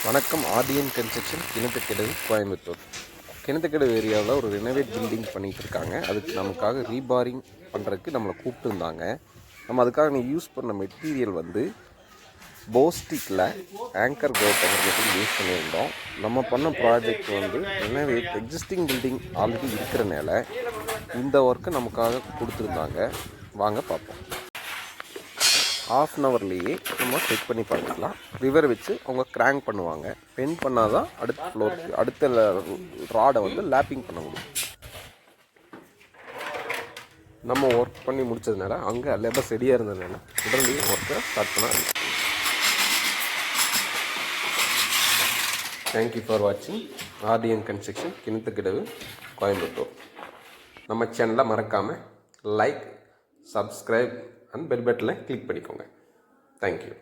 வணக்கம். RTN construction Kinathukadavu Coimbatore. Kinathukadavu ஏரியாவில் ஒரு ரெனோவேட் பில்டிங் பண்ணிகிட்டு இருக்காங்க. அதுக்கு நமக்காக ரீபாரிங் பண்ணுறதுக்கு நம்மளை கூப்பிட்டுருந்தாங்க. நம்ம அதுக்காக யூஸ் பண்ண மெட்டீரியல் வந்து போஸ்டிக்கில் ஆங்கர் கோட் அப்படிங்கிறது யூஸ் பண்ணியிருந்தோம். நம்ம பண்ண ப்ராஜெக்ட் வந்து ரெனோவேட் எக்ஸிஸ்டிங் பில்டிங் ஆல்ரெடி இருக்கிறனால இந்த ஒர்க்கை நமக்காக கொடுத்துருந்தாங்க. வாங்க பார்ப்போம். ½ அன் ஹவர்லேயே நம்ம செக் பண்ணி பார்த்துக்கலாம். ரிவர் வச்சு அவங்க கிராங்க் பண்ணுவாங்க. பென் பண்ணால் தான் அடுத்த ஃப்ளோருக்கு அடுத்த ராடை வந்து லேப்பிங் பண்ண முடியும். நம்ம ஒர்க் பண்ணி முடித்ததுனால அங்கே லேபர்ஸ் ரெடியாக இருந்ததுனால உடனே ஒர்க்கை ஸ்டார்ட் பண்ண. தேங்க்யூ ஃபார் வாட்சிங் ஆர்டிஎன் கன்ஸ்ட்ரக்ஷன் கிணத்துக்கடவு கோயம்புத்தூர். நம்ம சேனலை மறக்காமல் லைக், சப்ஸ்கிரைப் அண்ட் பெல் பட்டனை கிளிக் பண்ணிக்கோங்க. தேங்க்யூ.